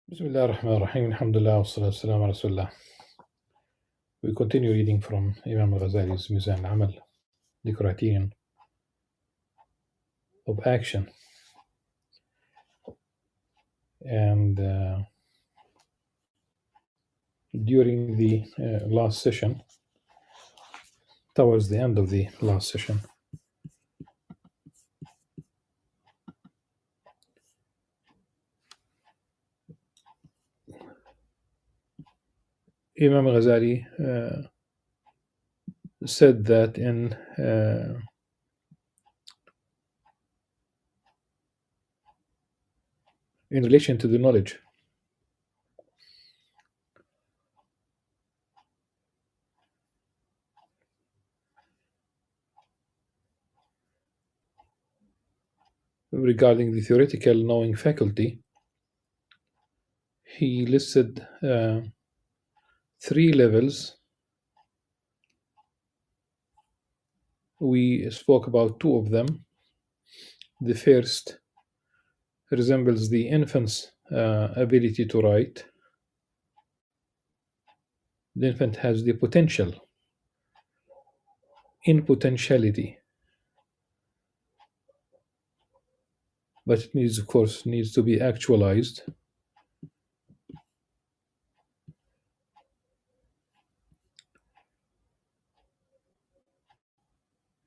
Bismillah ar-Rahman ar-Rahim. Alhamdulillah wa salatu wassalamu ala Rasulullah. We continue reading from Imam Al-Ghazali's Mizan al-Amal, the Criterion of Action. And during the last session, towards the end of the last session, Imam Al-Ghazali said that in relation to the knowledge, regarding the theoretical knowing faculty, he listed 3 levels. We spoke about 2 of them. The first resembles the infant's ability to write. The infant has the potential in potentiality, but it needs, of course, to be actualized.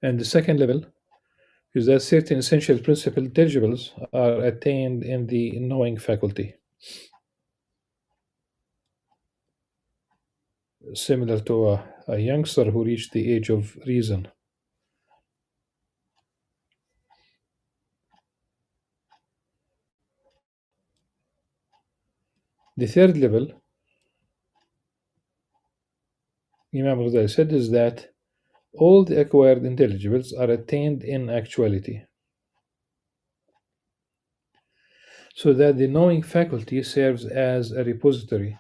And the second level is that certain essential principal intelligibles are attained in the knowing faculty, similar to a youngster who reached the age of reason. The third level, Imam Ghazali said, is that all the acquired intelligibles are attained in actuality, so that the knowing faculty serves as a repository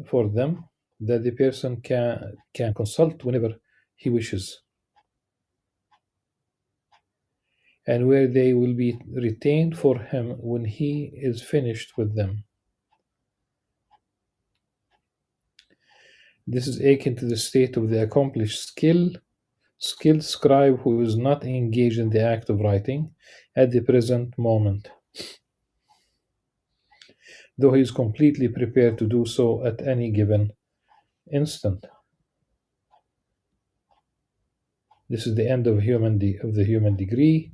for them that the person can consult whenever he wishes, and where they will be retained for him when he is finished with them. This is akin to the state of the accomplished skilled scribe who is not engaged in the act of writing at the present moment, though he is completely prepared to do so at any given instant. This is the end of the human degree,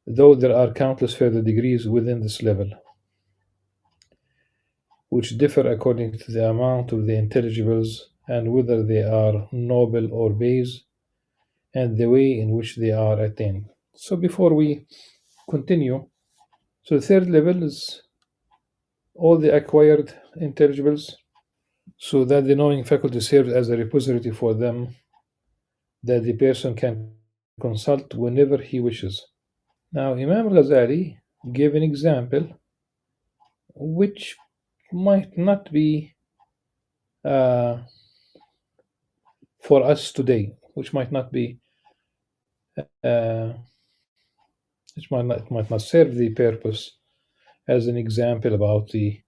though there are countless further degrees within this level, which differ according to the amount of the intelligibles and whether they are noble or base, and the way in which they are attained. So before we continue, so the third level is all the acquired intelligibles, so that the knowing faculty serves as a repository for them that the person can consult whenever he wishes. Now, Imam Ghazali gave an example which might not be for us today, which might not be, which might not serve the purpose as an example about the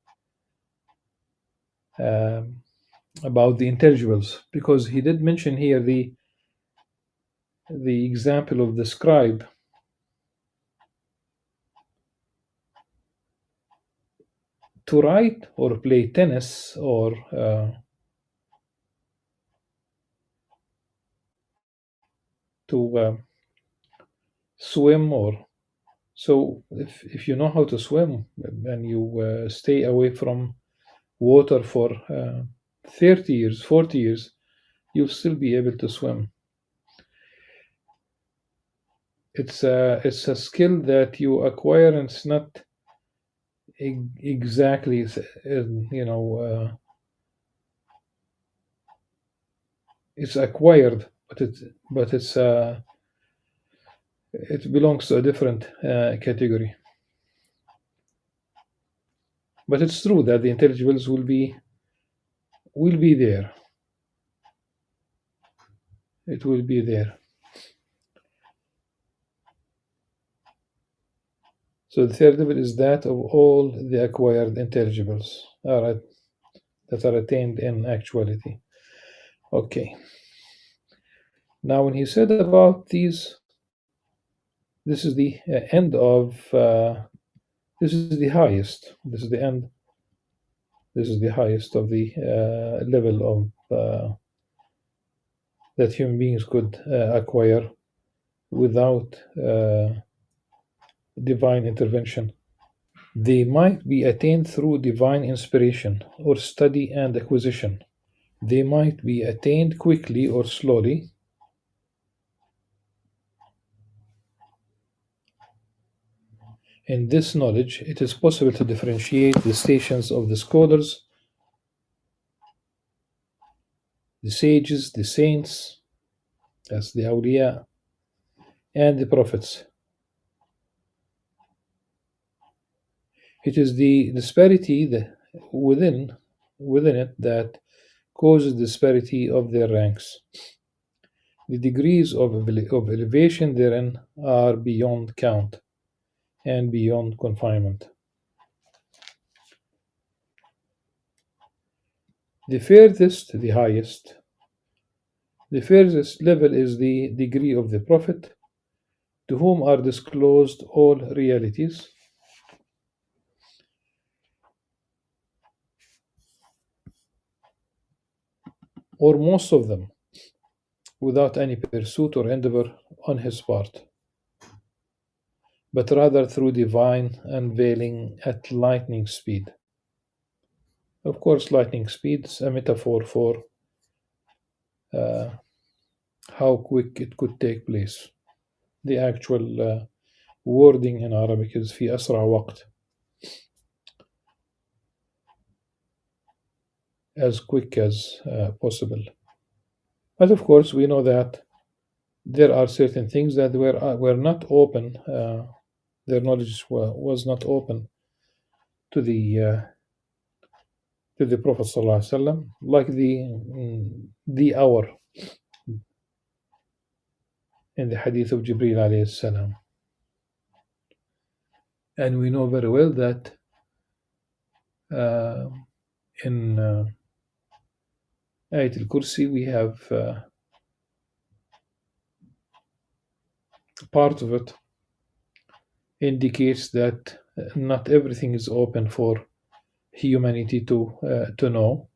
intelligibles, because he did mention here the example of the scribe to write or play tennis or to swim, or so if you know how to swim and you stay away from water for 30 years, 40 years, you'll still be able to swim. It's a skill that you acquire, and it's not exactly, it's acquired, but it belongs to a different category. But it's true that the intelligibles will be there. It will be there. So the third level is that of all the acquired intelligibles that are attained in actuality. Okay. Now, when he said about these, this is the end of, this is the highest. This is the end. This is the highest of the level of that human beings could acquire without divine intervention. They might be attained through divine inspiration or study and acquisition. They might be attained quickly or slowly. In this knowledge, it is possible to differentiate the stations of the scholars, the sages, the saints, as the awliya, and the prophets. It is the disparity within it that causes disparity of their ranks. The degrees of elevation therein are beyond count and beyond confinement. The furthest, the highest, the furthest level is the degree of the Prophet, to whom are disclosed all realities, or most of them, without any pursuit or endeavor on his part, but rather through divine unveiling at lightning speed. Of course, lightning speed is a metaphor for uh, how quick it could take place. The actual wording in Arabic is في أسرع وقت, as quick as possible. But of course, we know that there are certain things that were not open. Their knowledge was not open to the Prophet ﷺ, like the hour in the hadith of Jibreel alayhi salam. And we know very well that in Ayat al-Kursi we have part of it indicates that not everything is open for humanity to know.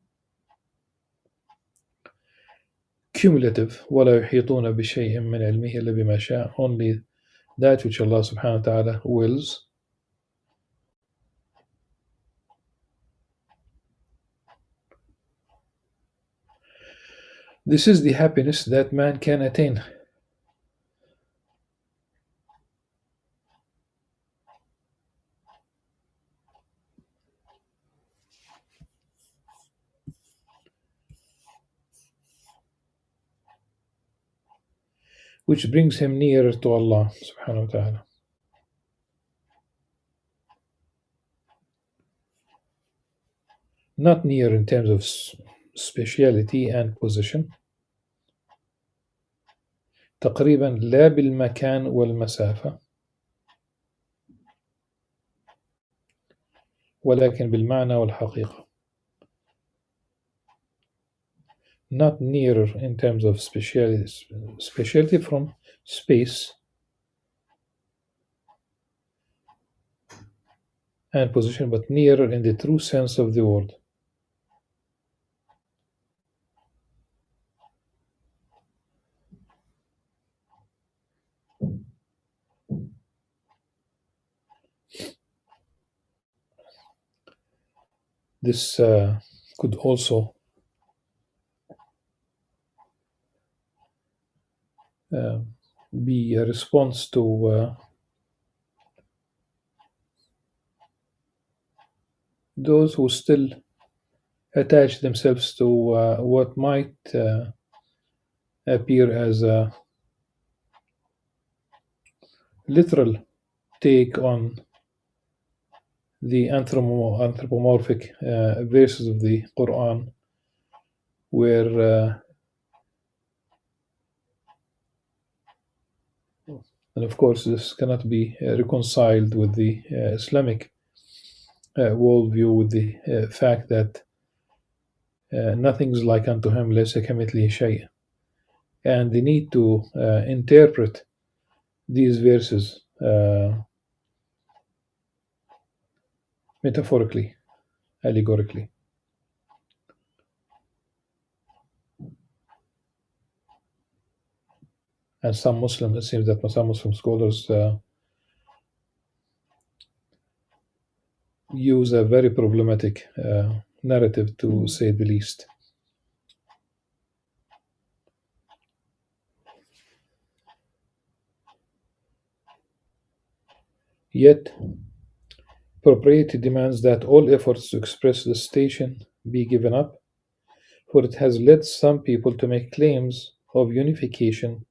Cumulative, وَلَا يُحِيطُونَ بِشَيْءٍ مِّنْ عِلْمِهِ إِلَّا بِمَا شَاءَ, only that which Allah subhanahu wa ta'ala wills. This is the happiness that man can attain. Which brings him nearer to Allah subhanahu wa ta'ala. Not near in terms of speciality and position. تقريبا لا بالمكان والمسافة, ولكن بالمعنى والحقيقة. Not nearer in terms of speciality from space and position, but nearer in the true sense of the word. This could also be a response to those who still attach themselves to what might appear as a literal take on the anthropomorphic verses of the Quran, where And of course, this cannot be reconciled with the Islamic worldview, with the fact that nothing is like unto him, laysa kamithlihi shay. And they need to interpret these verses metaphorically, allegorically. And some Muslims, it seems that some Muslim scholars use a very problematic narrative, to say the least. Yet, propriety demands that all efforts to express the station be given up, for it has led some people to make claims of unification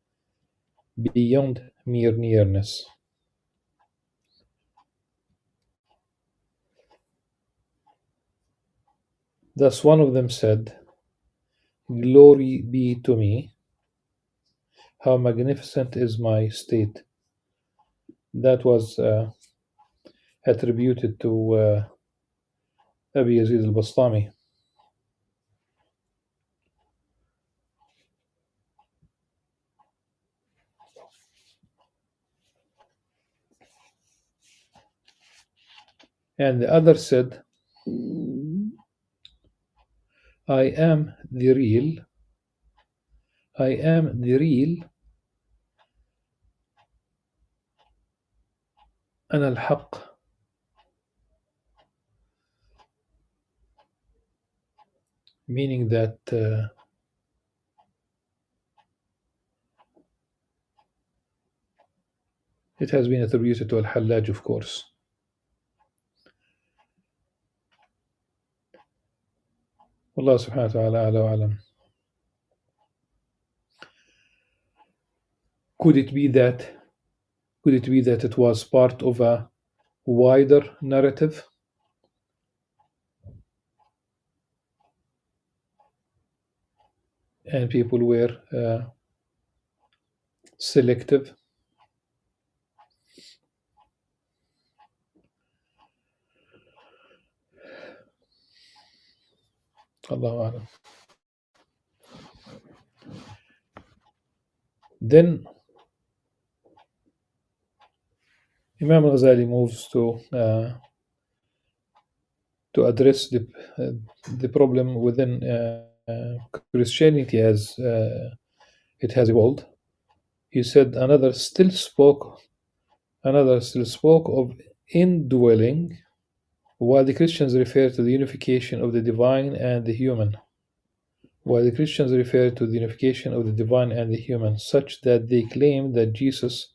beyond mere nearness. Thus, one of them said, "Glory be to me, how magnificent is my state." That was attributed to Abi Yazid al-Bastami. And the other said, I am the real, I am the real, أنا الحق. Meaning that it has been attributed to Al-Hallaj, of course. Allah subhanahu wa ta'ala ala wa alam. Could it be that it was part of a wider narrative? And people were selective? Allahu alam. Then Imam Al-Ghazali moves to address the problem within Christianity as it has evolved. He said another still spoke of indwelling, while the Christians refer to the unification of the divine and the human. Such that they claim that Jesus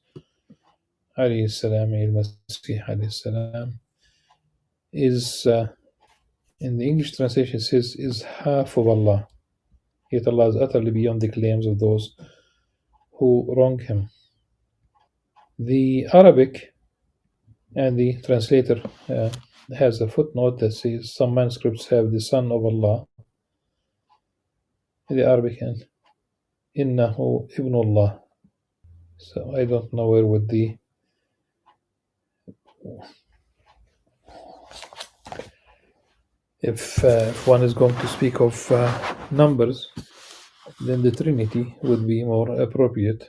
alayhi salam, al-Masih alayhi salam, is in the English translation says is half of Allah. Yet Allah is utterly beyond the claims of those who wrong him. The Arabic and the translator has a footnote that says some manuscripts have the Son of Allah. The Arabic and Innahu Ibn Allah. So I don't know where would the if one is going to speak of numbers, then the Trinity would be more appropriate,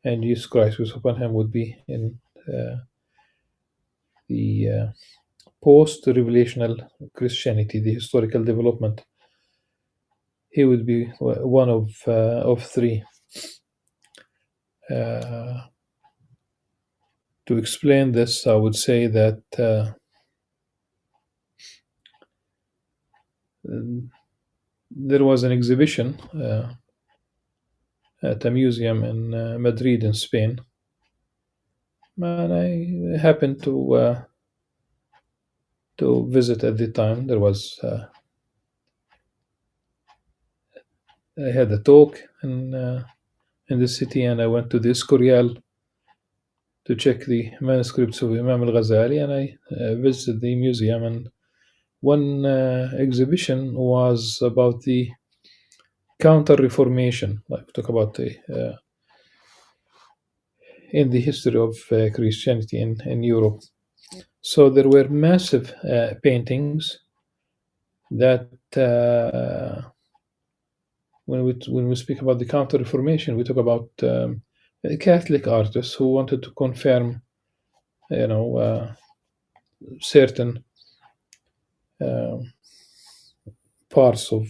and Jesus Christ, peace upon him, would be in the post-revelational Christianity, the historical development. He would be one of three. To explain this, I would say that there was an exhibition at a museum in Madrid in Spain, and I happened to visit at the time. There was I had a talk in the city, and I went to the Escorial to check the manuscripts of Imam Al-Ghazali, and I visited the museum. And one exhibition was about the Counter-Reformation. Like we talk about the in the history of Christianity in Europe. So there were massive paintings that when we speak about the Counter Reformation, we talk about Catholic artists who wanted to confirm, certain uh, parts of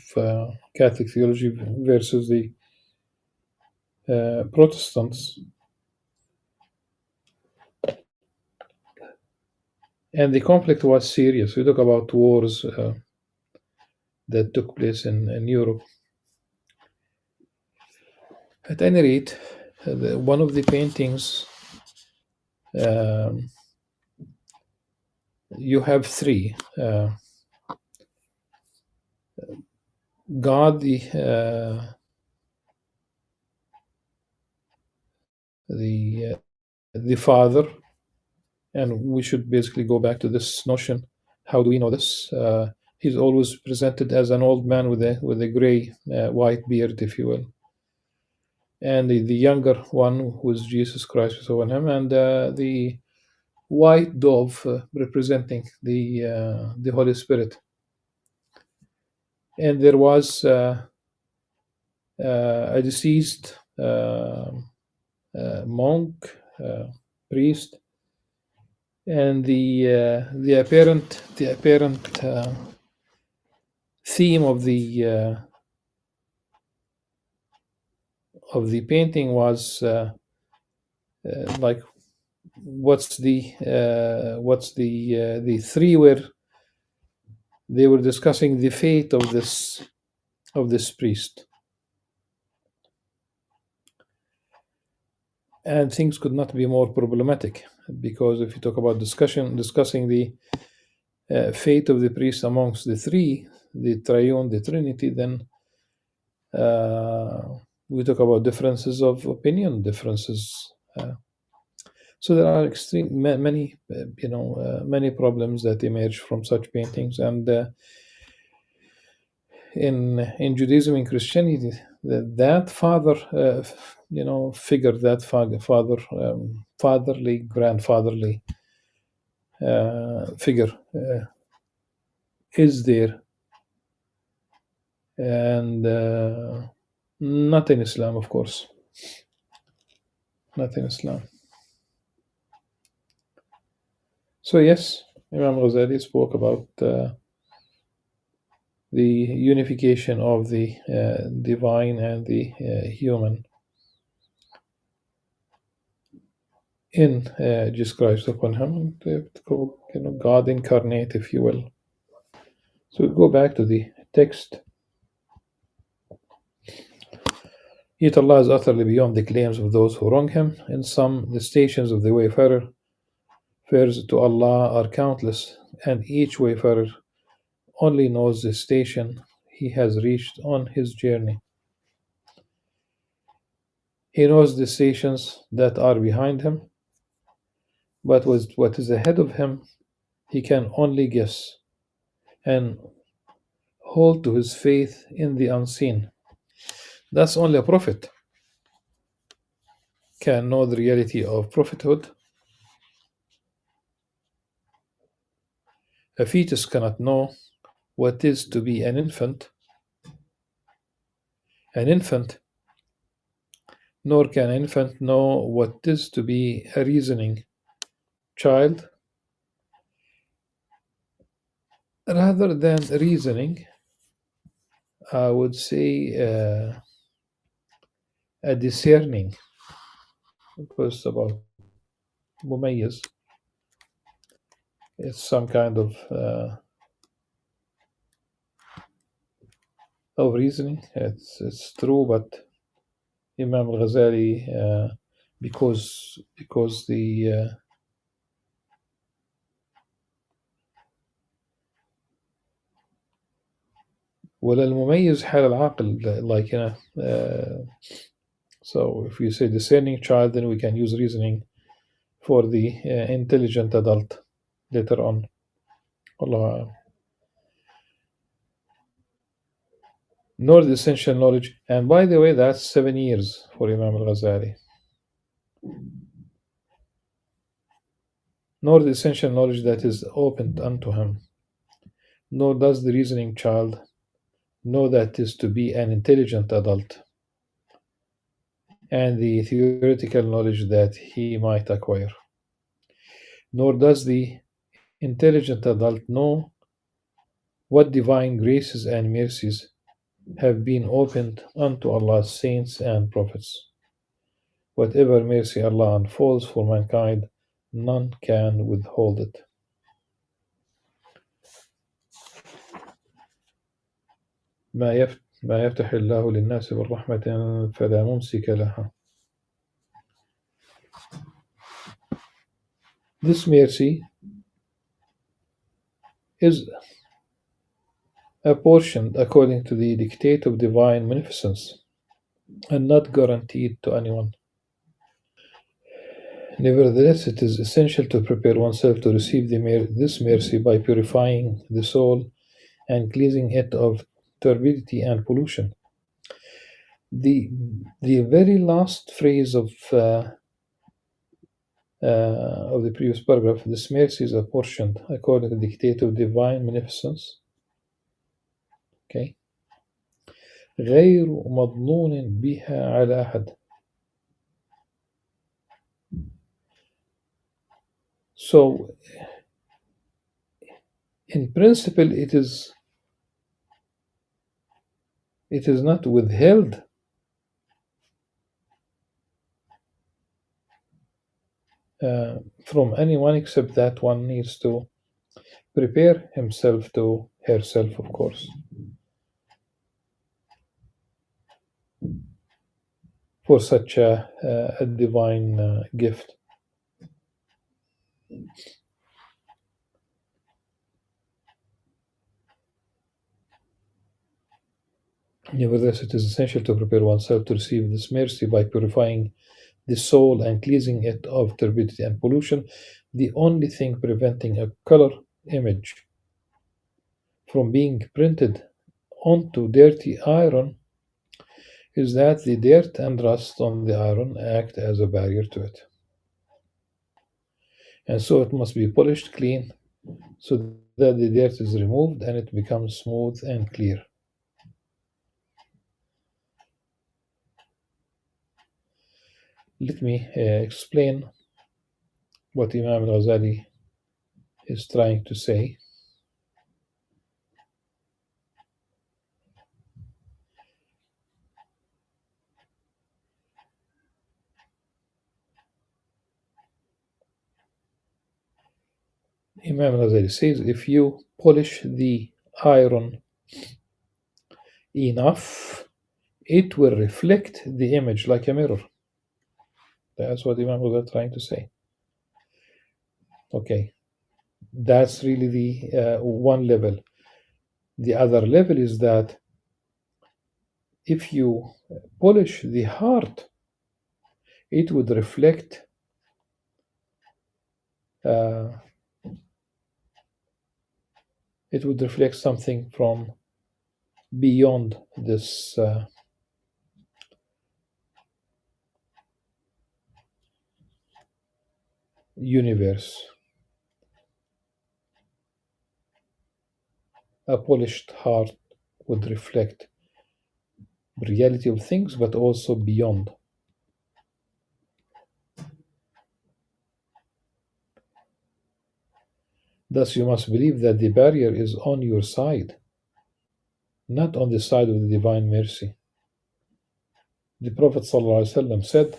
Catholic theology versus the Protestants, and the conflict was serious. We talk about wars that took place in Europe. At any rate, one of the paintings, um, you have three. God, the the Father, and we should basically go back to this notion. How do we know this? He's always presented as an old man with a gray white beard, if you will, and the younger one was Jesus Christ, we saw in him, and the white dove representing the Holy Spirit. And there was a deceased monk, priest, and the apparent theme of the painting was like the three were they were discussing the fate of this priest, and things could not be more problematic, because if you talk about discussing the fate of the priest amongst the three, the triune, the Trinity, then we talk about differences of opinion, differences. So there are many problems that emerge from such paintings, and in Judaism and Christianity, that father, figure, that father, fatherly, grandfatherly figure is there, and not in Islam, of course, not in Islam. So yes, Imam Ghazali spoke about the unification of the divine and the human in Jesus Christ upon him, God incarnate, if you will. So we go back to the text. Yet Allah is utterly beyond the claims of those who wrong him. In sum, the stations of the wayfarer fares to Allah are countless, and each wayfarer only knows the station he has reached on his journey. He knows the stations that are behind him, but with what is ahead of him, he can only guess and hold to his faith in the unseen. Thus, only a prophet can know the reality of prophethood. A fetus cannot know what is to be an infant, nor can an infant know what is to be a reasoning child. Rather than reasoning, I would say a discerning, because it's about mumayyiz. It's some kind of reasoning. It's true, but Imam Al-Ghazali, because the ولا المميز حال العاقل, like so if we say discerning child, then we can use reasoning for the intelligent adult later on. Allah. Nor the essential knowledge. And by the way, that's 7 years for Imam Al-Ghazali. nor the essential knowledge that is opened unto him, nor does the reasoning child know that is to be an intelligent adult, and the theoretical knowledge that he might acquire. Nor does the intelligent adult know what divine graces and mercies have been opened unto Allah's saints and prophets. Whatever mercy Allah unfolds for mankind, none can withhold it. ما يفتح الله للناس من رحمة فلا ممسك لها. This mercy is apportioned according to the dictate of divine beneficence and not guaranteed to anyone. Nevertheless, it is essential to prepare oneself to receive this mercy by purifying the soul and cleansing it of turbidity and pollution. The, the very last phrase of the previous paragraph, this mercy is apportioned according to the dictate of divine beneficence. Okay. غير مضنون بها على أحد. So, in principle, it is not withheld from anyone, except that one needs to prepare himself to herself, of course, for such a divine gift. Nevertheless, it is essential to prepare oneself to receive this mercy by purifying the soul and cleansing it of turbidity and pollution. The only thing preventing a color image from being printed onto dirty iron is that the dirt and rust on the iron act as a barrier to it. And so it must be polished clean so that the dirt is removed and it becomes smooth and clear. Let me explain what Imam Al-Ghazali is trying to say. Imam Al-Ghazali says, if you polish the iron enough, it will reflect the image like a mirror. That's what Imam was trying to say. Okay, that's really the one level. The other level is that if you polish the heart, it would reflect something from beyond this universe. A polished heart would reflect the reality of things, but also beyond. Thus, you must believe that the barrier is on your side, not on the side of the divine mercy. The Prophet ﷺ said,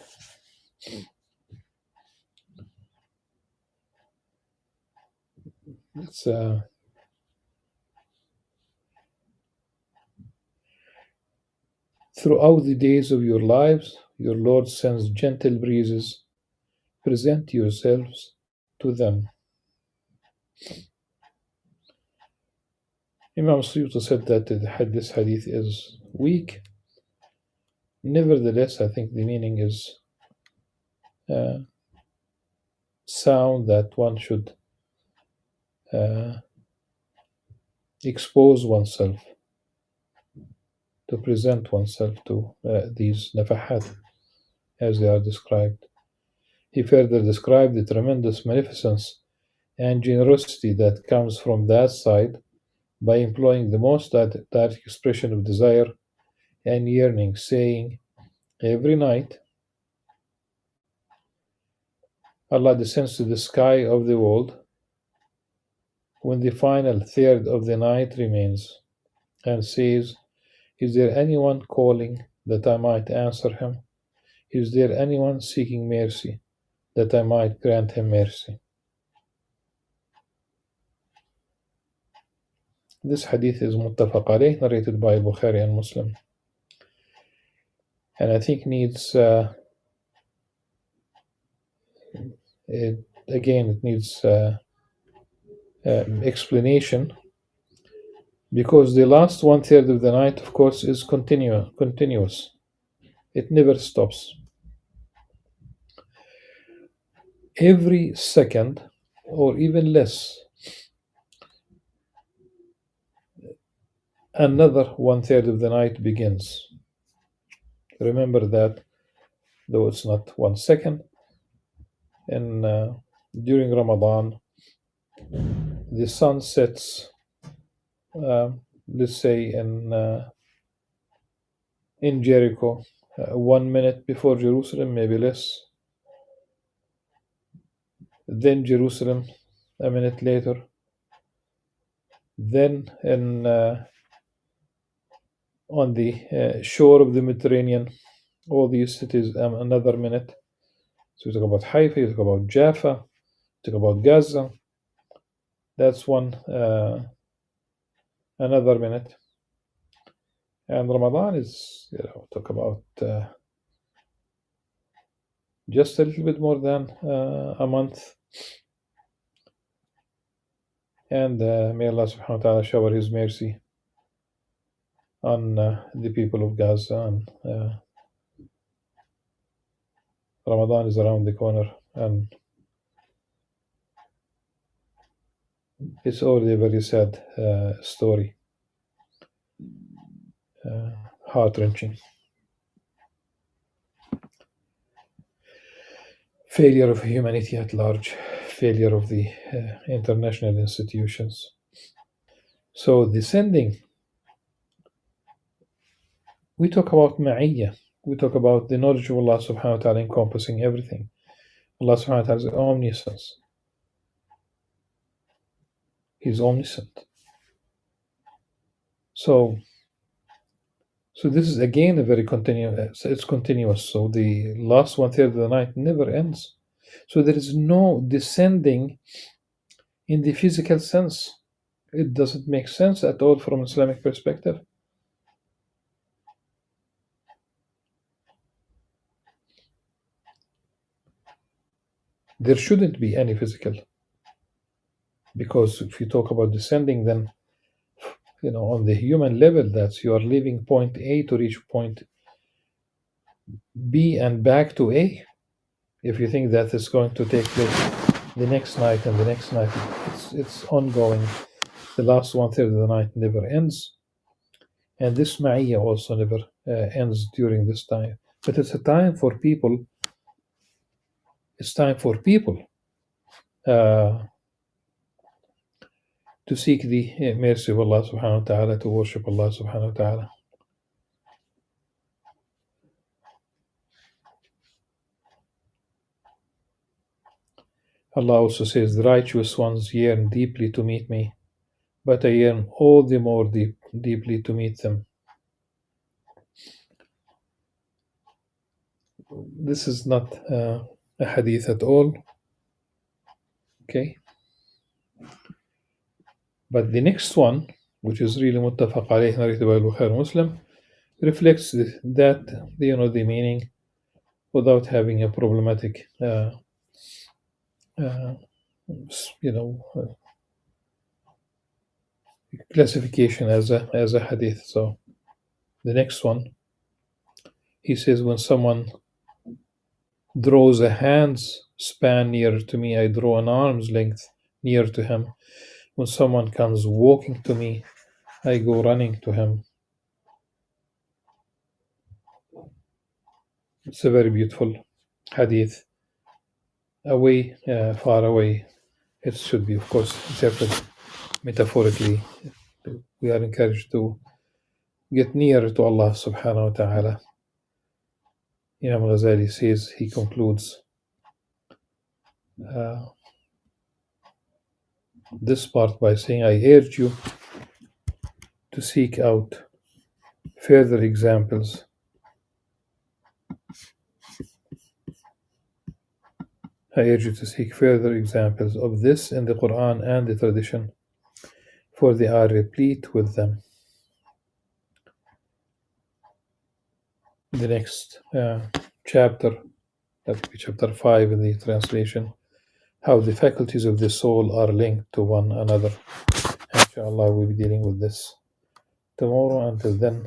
throughout the days of your lives, your Lord sends gentle breezes. Present yourselves to them. Imam Suyuti said that this hadith is weak. Nevertheless, I think the meaning is sound, that one should expose oneself, to present oneself to these nafahat as they are described. He further described the tremendous magnificence and generosity that comes from that side by employing the most direct expression of desire and yearning, saying, every night Allah descends to the sky of the world when the final third of the night remains and says, is there anyone calling that I might answer him? Is there anyone seeking mercy that I might grant him mercy? This hadith is muttafaq alayh, narrated by Bukhari and Muslim, and I think needs it needs explanation, because the last one third of the night, of course, is continuous. It never stops. Every second, or even less, another one third of the night begins. Remember that, though it's not 1 second, and during Ramadan, the sun sets, let's say in Jericho, 1 minute before Jerusalem, maybe less. Then Jerusalem, a minute later. Then on the shore of the Mediterranean, all these cities, another minute. So you talk about Haifa, you talk about Jaffa, you talk about Gaza. That's another minute. And Ramadan is, talk about just a little bit more than a month. And may Allah subhanahu wa ta'ala shower His mercy on the people of Gaza. And Ramadan is around the corner, and it's already a very sad story, heart-wrenching. Failure of humanity at large, failure of the international institutions. So descending, we talk about ma'iyya, we talk about the knowledge of Allah subhanahu wa ta'ala encompassing everything. Allah subhanahu wa ta'ala is omniscience. He's omniscient. So this is again a very continuous. It's continuous. So the last one third of the night never ends. So there is no descending in the physical sense. It doesn't make sense at all from Islamic perspective. There shouldn't be any physical, because if you talk about descending, then on the human level, that's you are leaving point A to reach point B and back to A. If you think that is going to take place the next night and the next night, it's ongoing. The last one third of the night never ends, and this ma'iyya also never ends during this time. But it's a time for people. It's time for people to seek the mercy of Allah subhanahu wa ta'ala, to worship Allah subhanahu wa ta'ala. Allah also says, the righteous ones yearn deeply to meet me, but I yearn all the more deeply to meet them. This is not a hadith at all. Okay. But the next one, which is really muttafaq alayh, narrated by Bukhari Muslim, reflects that the meaning without having a problematic classification as a hadith. So the next one, he says, when someone draws a hand's span near to me, I draw an arm's length near to him. When someone comes walking to me, I go running to him. It's a very beautiful hadith. Far away It should be, of course, interpreted metaphorically. We are encouraged to get nearer to Allah subhanahu wa ta'ala. Imam Al-Ghazali says, he concludes this part by saying, I urge you to seek out further examples I urge you to seek further examples of this in the Quran and the tradition, for they are replete with them. The next chapter, that will be chapter 5 in the translation, how the faculties of the soul are linked to one another. Inshallah, we'll be dealing with this tomorrow. Until then,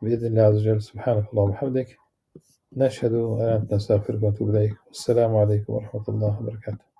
بإذن الله عز وجل سبحانك اللهم وبحمدك نشهد أن لا إله إلا أنت نستغفرك ونتوب إليك. والسلام عليكم ورحمة الله وبركاته.